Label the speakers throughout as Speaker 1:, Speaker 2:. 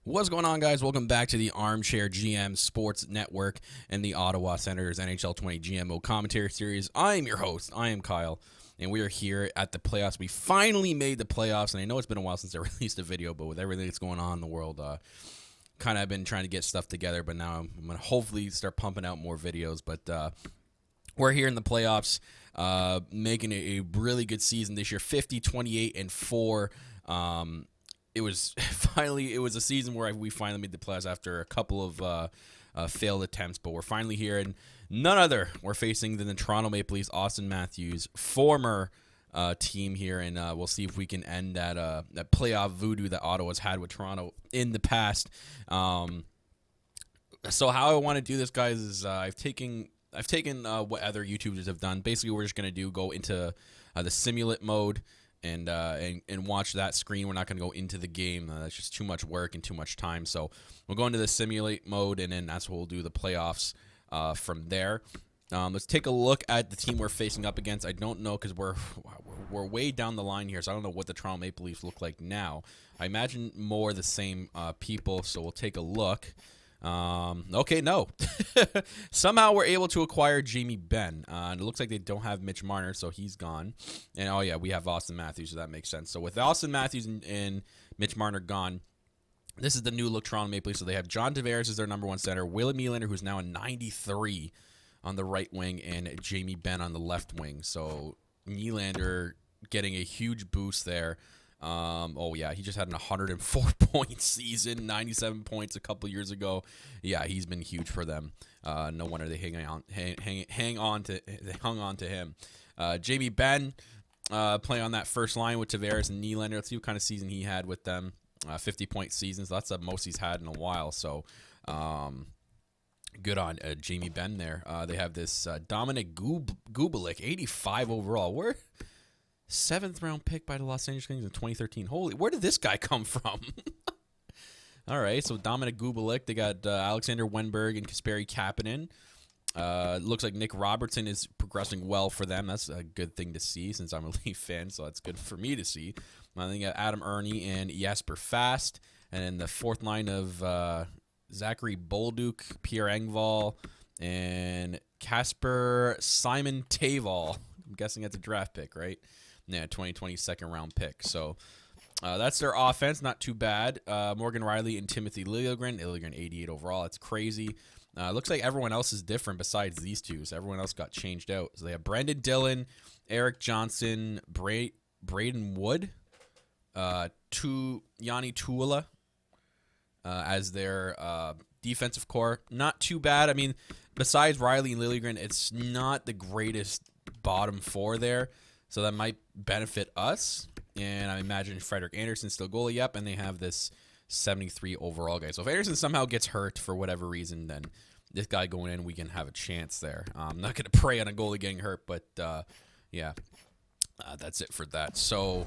Speaker 1: What's going on, guys? Welcome back to the Armchair GM Sports Network and the Ottawa Senators NHL 20 GMO commentary series. I am your host. I am Kyle, and we are here at the playoffs. We finally made the playoffs, and I know it's been a while since I released a video, but with everything that's going on in the world, kind of been trying to get stuff together, but now I'm going to hopefully start pumping out more videos. But we're here in the playoffs, making a really good season this year, 50, 28, and 4. It was a season where we finally made the playoffs after a couple of failed attempts, but we're finally here, and none other we're facing than the Toronto Maple Leafs, Austin Matthews, former team here, and we'll see if we can end that playoff voodoo that Ottawa's had with Toronto in the past. So how I want to do this, guys, is I've taken what other YouTubers have done. Basically, we're just gonna go into the simulate mode. And watch that screen. We're not going to go into the game. That's just too much work and too much time. So we'll go into the simulate mode, and then that's what we'll do the playoffs from there. Let's take a look at the team we're facing up against. I don't know because we're way down the line here, so I don't know what the Toronto Maple Leafs look like now. I imagine more the same people, so we'll take a look. Okay, no. Somehow we're able to acquire Jamie Benn. And it looks like they don't have Mitch Marner, so he's gone. And, oh, yeah, we have Austin Matthews, so that makes sense. So with Austin Matthews and Mitch Marner gone, this is the new look Toronto Maple Leafs. So they have John Tavares as their number one center, William Nylander, who's now a 93 on the right wing, and Jamie Benn on the left wing. So Nylander getting a huge boost there. Oh yeah, he just had an 104-point season, 97 points a couple years ago. Yeah, he's been huge for them. No wonder they hung on to him. Jamie Benn playing on that first line with Tavares and Nylander. Let's see what kind of season he had with them. 50-point seasons. That's the most he's had in a while. So good on Jamie Benn there. They have this Dominic Gubelik, 85 overall. Where? 7th round pick by the Los Angeles Kings in 2013. Holy, where did this guy come from? All right, so Dominic Gubelik. They got Alexander Wenberg and Kasperi Kapanen. Looks like Nick Robertson is progressing well for them. That's a good thing to see since I'm a Leaf fan, so that's good for me to see. I think Adam Ernie and Jesper Fast. And then the fourth line of Zachary Bolduc, Pierre Engvall, and Casper Simon Taval. I'm guessing that's a draft pick, right? Yeah, 2020 second-round pick. So that's their offense. Not too bad. Morgan Riley and Timothy Liljegren. Liljegren 88 overall. That's crazy. Looks like everyone else is different besides these two. So everyone else got changed out. So they have Brendan Dillon, Eric Johnson, Braden Wood, Yanni Tuula as their defensive core. Not too bad. I mean, besides Riley and Liljegren, it's not the greatest bottom four there. So that might benefit us. And I imagine Frederik Andersen still goalie. Yep, and they have this 73 overall guy. So if Andersen somehow gets hurt for whatever reason, then this guy going in, we can have a chance there. I'm not going to pray on a goalie getting hurt, but yeah, that's it for that. So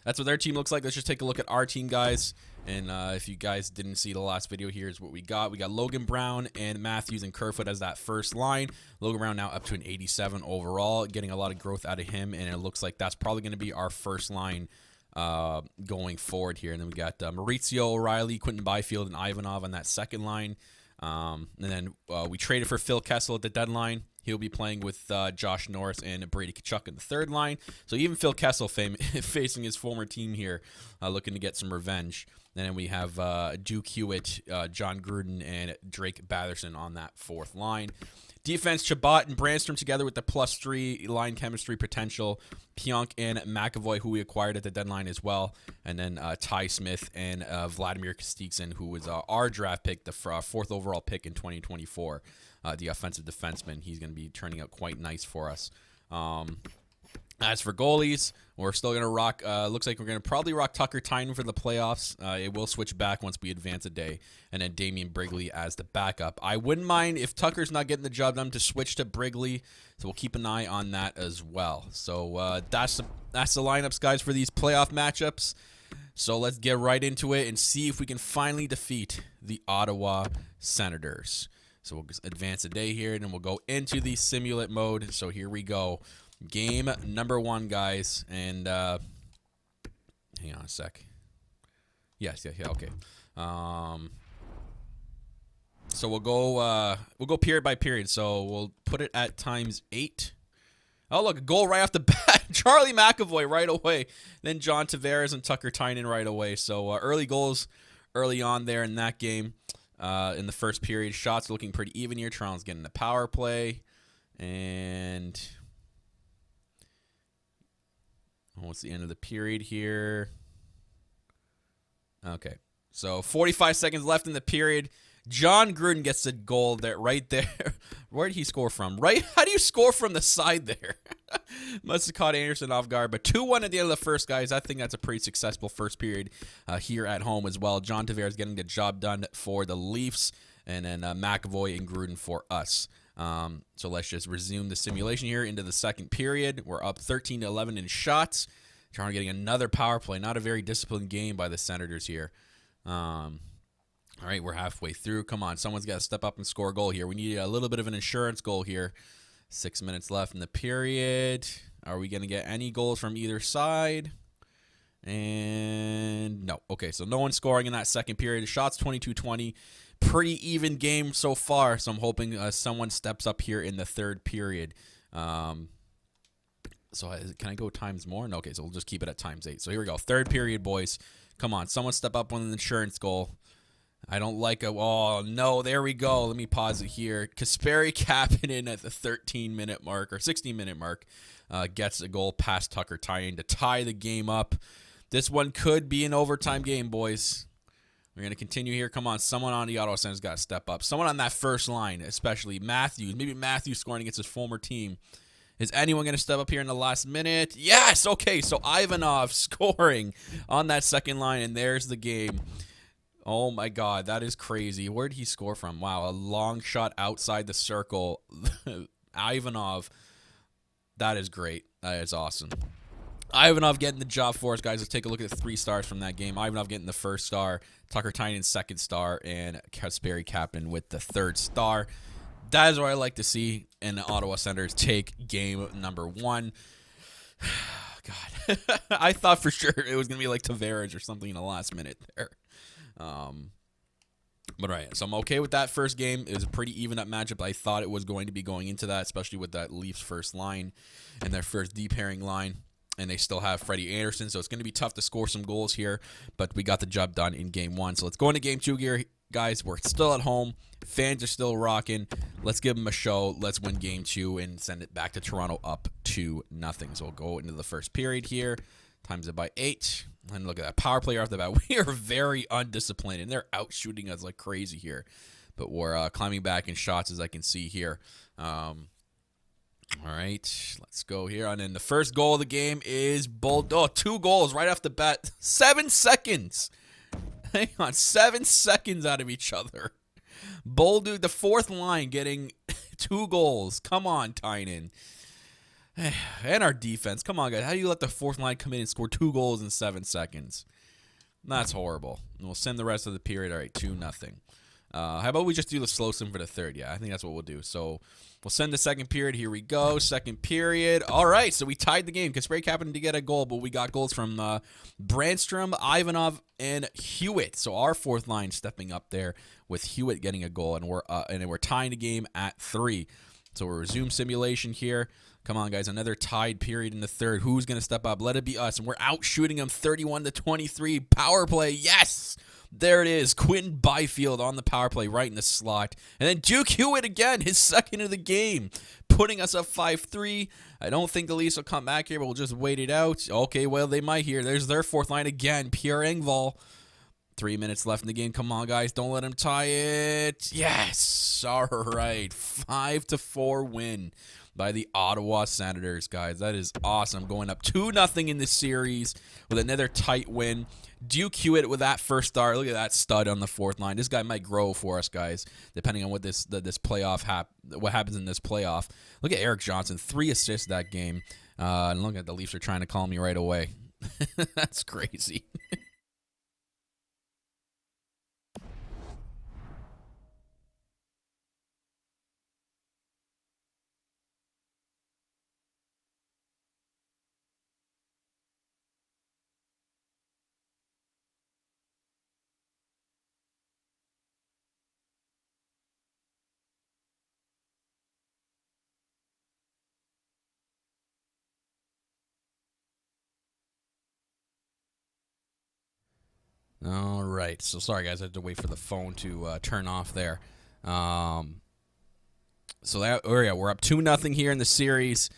Speaker 1: that's what their team looks like. Let's just take a look at our team, guys. And if you guys didn't see the last video, here's what we got. We got Logan Brown and Matthews and Kerfoot as that first line. Logan Brown now up to an 87 overall, getting a lot of growth out of him, and it looks like that's probably going to be our first line going forward here. And then we got Maurizio O'Reilly, Quentin Byfield, and Ivanov on that second line. And then we traded for Phil Kessel at the deadline. He'll be playing with Josh Norris and Brady Tkachuk in the third line. So even Phil Kessel facing his former team here, looking to get some revenge. And then we have Duke Hewitt, John Gruden, and Drake Batherson on that fourth line. Defense, Chabot and Brandstrom together with the +3 line chemistry potential. Pionk and McAvoy, who we acquired at the deadline as well. And then Ty Smith and Vladimir Kostiksin, who was our draft pick, the fourth overall pick in 2024. The offensive defenseman. He's going to be turning out quite nice for us. As for goalies, we're still going to rock, looks like we're going to probably rock Tucker Tynan for the playoffs. It will switch back once we advance a day. And then Damian Brigley as the backup. I wouldn't mind if Tucker's not getting the job done to switch to Brigley. So we'll keep an eye on that as well. So that's the lineups, guys, for these playoff matchups. So let's get right into it and see if we can finally defeat the Ottawa Senators. So we'll advance a day here, and then we'll go into the simulate mode. So here we go. Game number 1, guys. And hang on a sec. Yes, yeah, yeah, okay. So we'll go period by period. So we'll put it at ×8. Oh, look, a goal right off the bat. Charlie McAvoy right away. Then John Tavares and Tucker Tynan right away. So early goals early on there in that game. In the first period, shots looking pretty even here. Toronto's getting the power play. And what's the end of the period here? Okay. So 45 seconds left in the period. John Gruden gets a goal there, right there. Where did he score from? Right? How do you score from the side there? Must have caught Anderson off guard. But 2-1 at the end of the first, guys. I think that's a pretty successful first period here at home as well. John Tavares getting the job done for the Leafs. And then McAvoy and Gruden for us. So let's just resume the simulation here into the second period. We're up 13-11 in shots. Toronto getting another power play. Not a very disciplined game by the Senators here. All right, we're halfway through. Come on, someone's got to step up and score a goal here. We need a little bit of an insurance goal here. 6 minutes left in the period. Are we going to get any goals from either side? And no. Okay, so no one scoring in that second period. Shots 22-20. Pretty even game so far, so I'm hoping someone steps up here in the third period. So can I go times more? No, okay, so we'll just keep it at ×8. So here we go. Third period, boys. Come on, someone step up with an insurance goal. I don't like a... Oh, no, there we go. Let me pause it here. Kasperi Kapanen at the 13-minute mark, or 16-minute mark, gets a goal past Tucker Tynan to tie the game up. This one could be an overtime game, boys. We're going to continue here. Come on, someone on the Ottawa Senators got to step up. Someone on that first line, especially Matthews. Maybe Matthews scoring against his former team. Is anyone going to step up here in the last minute? Yes! Okay, so Ivanov scoring on that second line, and there's the game. Oh, my God, that is crazy. Where did he score from? Wow, a long shot outside the circle. Ivanov, that is great. That is awesome. Ivanov getting the job for us, guys. Let's take a look at the 3 stars from that game. Ivanov getting the first star, Tucker Tynan second star, and Kasperi Kapanen with the third star. That is what I like to see in the Ottawa Senators take game number 1. God, I thought for sure it was going to be like Tavares or something in the last minute there. But all right, so I'm okay with that first game. It was a pretty even up matchup. I thought it was going to be going into that, especially with that Leafs first line and their first deep pairing line. And they still have Freddie Anderson, so it's going to be tough to score some goals here. But we got the job done in game 1. So let's go into game 2 here, guys. We're still at home. Fans are still rocking. Let's give them a show. Let's win game 2 and send it back to Toronto up 2-0. So we'll go into the first period here. Times it by 8. And look at that power play off the bat. We are very undisciplined, and they're out shooting us like crazy here. But we're climbing back in shots, as I can see here. All right, let's go here. And then the first goal of the game is 2 goals right off the bat. 7 seconds. Hang on, 7 seconds out of each other. Bolduc, the fourth line, getting 2 goals. Come on, Tynan. And our defense. Come on, guys. How do you let the fourth line come in and score 2 goals in 7 seconds? That's horrible. And we'll send the rest of the period. All right, 2-0. How about we just do the slow sim for the third? Yeah, I think that's what we'll do. So we'll send the second period. Here we go. Second period. All right, so we tied the game. Kasperi Kapanen to get a goal, but we got goals from Brandstrom, Ivanov, and Hewitt. So our fourth line stepping up there with Hewitt getting a goal, and we're tying the game at 3. So we'll resume simulation here. Come on, guys. Another tied period in the third. Who's going to step up? Let it be us. And we're out shooting them 31-23. Power play. Yes. There it is. Quinn Byfield on the power play right in the slot. And then Duke Hewitt again, his second of the game, putting us up 5-3. I don't think the Leafs will come back here, but we'll just wait it out. Okay, well, they might here. There's their fourth line again. Pierre Engvall. 3 minutes left in the game. Come on, guys. Don't let him tie it. Yes. All right. 5-4 win by the Ottawa Senators, guys. That is awesome. Going up 2-0 in this series with another tight win. Duke Hewitt with that first star. Look at that stud on the fourth line. This guy might grow for us, guys, depending on what this playoff what happens in this playoff. Look at Eric Johnson, 3 assists that game. And look at the Leafs are trying to call me right away. That's crazy. All right. So sorry, guys. I had to wait for the phone to turn off there. So that, yeah, we're up 2-0 here in the series.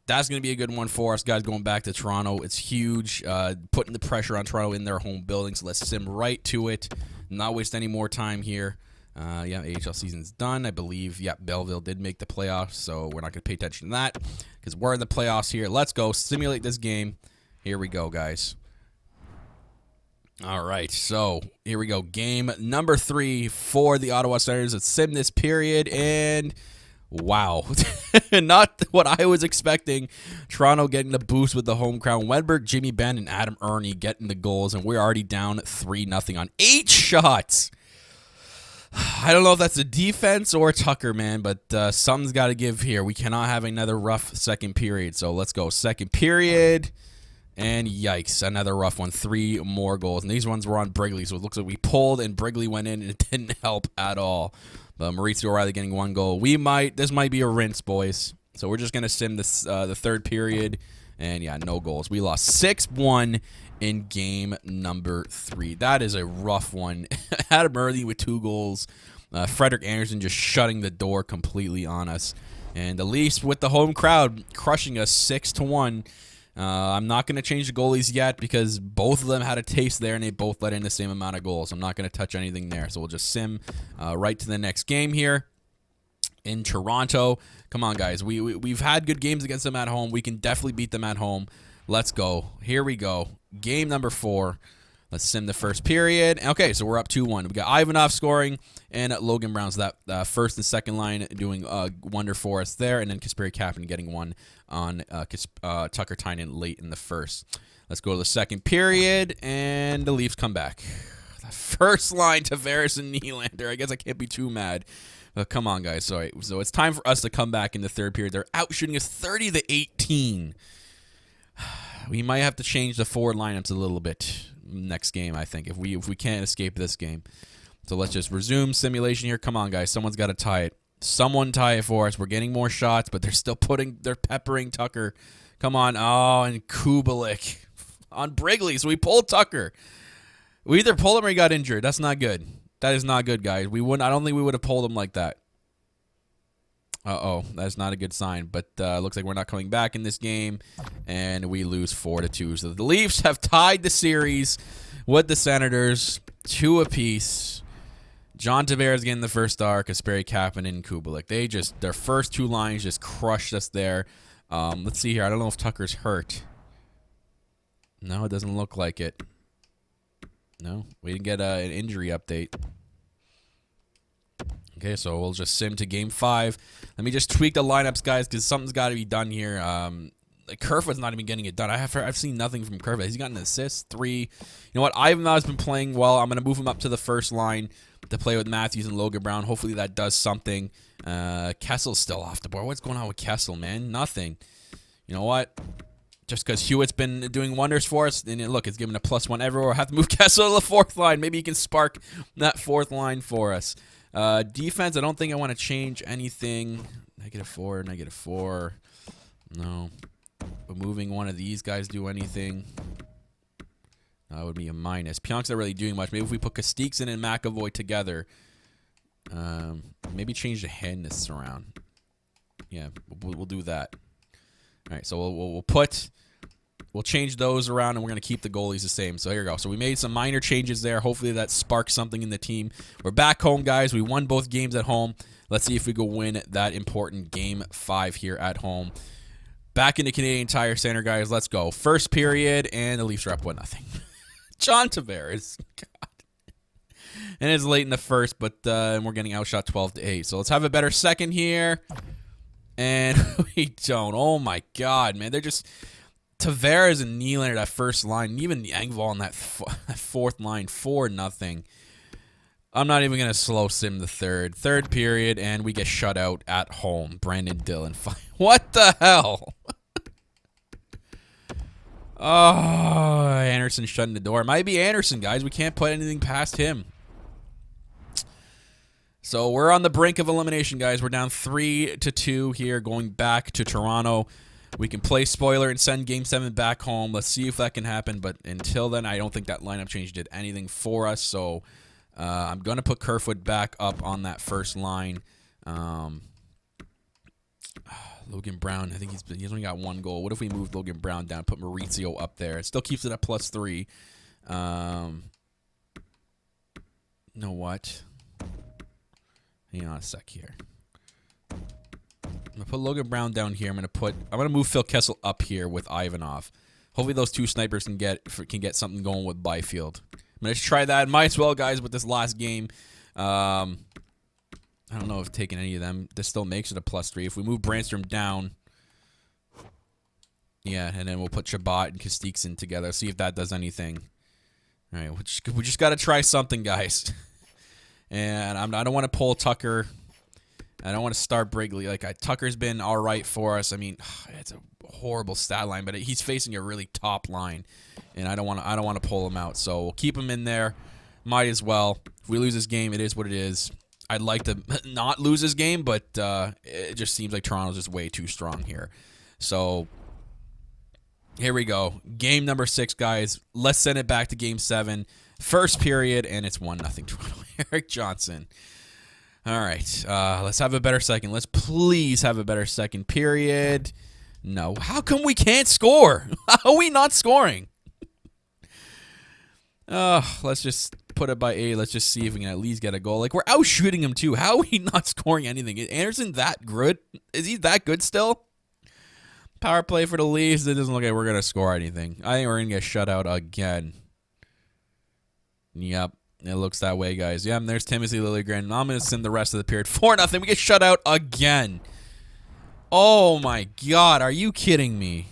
Speaker 1: That's going to be a good one for us, guys, going back to Toronto. It's huge, putting the pressure on Toronto in their home building. So let's sim right to it, not waste any more time here. Yeah, AHL season's done, I believe. Yeah, Belleville did make the playoffs, so we're not going to pay attention to that because we're in the playoffs here. Let's go simulate this game. Here we go, guys. All right, so here we go. Game number 3 for the Ottawa Senators. Let's sim this period, and wow. Not what I was expecting. Toronto getting the boost with the home crowd. Wedberg, Jimmy Benn, and Adam Ernie getting the goals, and we're already down 3-0 on 8 shots. I don't know if that's a defense or Tucker, man, but something's got to give here. We cannot have another rough second period, so let's go. Second period. And yikes, another rough one. 3 more goals. And these ones were on Brigley, so it looks like we pulled and Brigley went in and it didn't help at all. But Mauricio O'Reilly getting 1 goal. This might be a rinse, boys. So we're just going to sim this the third period. And yeah, no goals. We lost 6-1 in game number 3. That is a rough one. Adam Early with 2 goals. Frederick Anderson just shutting the door completely on us. And the Leafs with the home crowd crushing us 6-1. I'm not going to change the goalies yet because both of them had a taste there and they both let in the same amount of goals. I'm not going to touch anything there. So we'll just sim right to the next game here in Toronto. Come on, guys. We've had good games against them at home. We can definitely beat them at home. Let's go. Here we go. Game number 4. Let's sim the first period. Okay, so we're up 2-1. We got Ivanov scoring and Logan Brown's that first and second line doing wonder for us there, and then Kasperi Kapanen getting one on Tucker Tynan late in the first. Let's go to the second period, and the Leafs come back. The first line, Tavares and Nylander. I guess I can't be too mad. But come on, guys. Sorry. So it's time for us to come back in the third period. They're out shooting us 30-18. We might have to change the forward lineups a little bit next game, I think, if we can't escape this game. So let's just resume simulation here. Come on, guys. Someone's got to tie it. Someone tie it for us. We're getting more shots, but they're peppering Tucker. Come on. Oh, and Kubalik on Brigley. So we pulled Tucker. We either pulled him or he got injured. That's not good. That is not good, guys. I don't think we would have pulled him like that. Uh-oh, that's not a good sign. But looks like we're not coming back in this game, and we lose 4-2. So the Leafs have tied the series with the Senators, 2 apiece. John Tavares getting the first star, Kasperi Kapanen and Kubalik. Their first 2 lines just crushed us there. Let's see here. I don't know if Tucker's hurt. No, it doesn't look like it. No, we didn't get an injury update. Okay, so we'll just sim to game 5. Let me just tweak the lineups, guys, because something's got to be done here. Kerfoot's not even getting it done. I've seen nothing from Kerfoot. He's gotten an assist, 3. You know what? Ivanov's been playing well. I'm going to move him up to the first line to play with Matthews and Logan Brown. Hopefully that does something. Kessel's still off the board. What's going on with Kessel, man? Nothing. You know what? Just because Hewitt's been doing wonders for us, and look, it's giving a +1 everywhere. I'll have to move Kessel to the 4th line. Maybe he can spark that 4th line for us. Defense, I don't think I want to change anything. -4, -4. No. But moving one of these guys do anything? That would be a minus. Pionk's not really doing much. Maybe if we put Kostikson and McAvoy together, maybe change the handness around. Yeah, we'll do that. All right, so we'll change those around, and we're going to keep the goalies the same. So here we go. So we made some minor changes there. Hopefully that sparks something in the team. We're back home, guys. We won both games at home. Let's see if we can win that important game 5 here at home. Back into Canadian Tire Center, guys. Let's go. First period, and the Leafs are up 1-0. John Tavares. God. And it's late in the first, but we're getting outshot 12-8. So let's have a better second here. And we don't. Oh, my God, man. They're just... Tavares and Nylander, that first line, and even the Engvall on that 4th line, 4-0. I'm not even going to slow sim the third. Third period, and we get shut out at home. Brandon Dillon. What the hell? Oh, Anderson shutting the door. It might be Anderson, guys. We can't put anything past him. So we're on the brink of elimination, guys. We're down 3-2 here, going back to Toronto. we can play spoiler and send Game 7 back home. Let's see if that can happen. But until then, I don't think that lineup change did anything for us. So I'm going to put Kerfoot back up on that first line. Logan Brown, I think he's only got 1 goal. What if we moved Logan Brown down, put Maurizio up there? It still keeps it at +3. You know what? Hang on a sec here. I'm gonna put Logan Brown down here. I'm gonna move Phil Kessel up here with Ivanov. Hopefully those 2 snipers can get something going with Byfield. I'm gonna try that. Might as well, guys, with this last game. I don't know if taking any of them. This still makes it a +3. If we move Brandstrom down, yeah, and then we'll put Chabot and Kastiksin together. See if that does anything. All right, we just got to try something, guys. And I don't want to pull Tucker. I don't want to start Brigley. Tucker's been all right for us. I mean, it's a horrible stat line, but he's facing a really top line, and I don't want to pull him out. So we'll keep him in there. Might as well. If we lose this game, it is what it is. I'd like to not lose this game, but it just seems like Toronto's just way too strong here. So here we go. Game number 6, guys. Let's send it back to Game 7. First period, and it's 1-0 Toronto. Eric Johnson. All right. Let's have a better second. Let's please have a better second period. No. How come we can't score? How are we not scoring? Let's just put it by 8. Let's just see if we can at least get a goal. We're out shooting him too. How are we not scoring anything? Is Anderson that good? Is he that good still? Power play for the Leafs. It doesn't look like we're going to score anything. I think we're going to get shut out again. Yep. It looks that way, guys. Yeah, and there's Timothy Liljegren. I'm going to send the rest of the period. 4-0. We get shut out again. Oh, my God. Are you kidding me?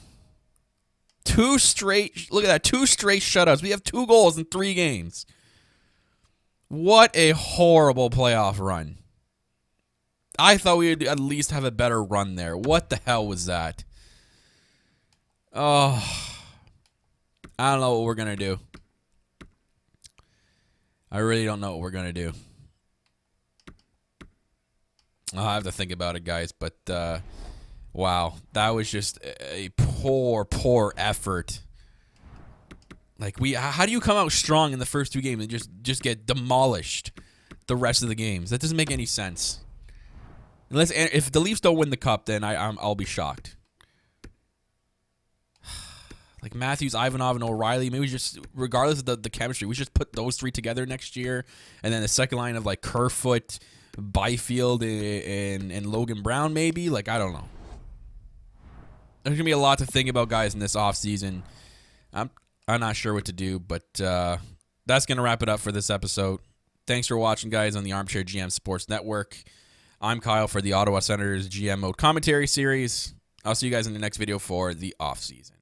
Speaker 1: 2 straight. Look at that. 2 straight shutouts. We have 2 goals in 3 games. What a horrible playoff run. I thought we would at least have a better run there. What the hell was that? Oh. I don't know what we're going to do. I really don't know what we're going to do. I'll have to think about it, guys. But, wow. That was just a poor, poor effort. How do you come out strong in the first 2 games and just get demolished the rest of the games? That doesn't make any sense. If the Leafs don't win the cup, then I'll be shocked. Matthews, Ivanov, and O'Reilly, maybe just, regardless of the chemistry, we just put those 3 together next year. And then the second line of, Kerfoot, Byfield, and Logan Brown, maybe. I don't know. There's going to be a lot to think about, guys, in this offseason. I'm not sure what to do, but that's going to wrap it up for this episode. Thanks for watching, guys, on the Armchair GM Sports Network. I'm Kyle for the Ottawa Senators GM Mode Commentary Series. I'll see you guys in the next video for the offseason.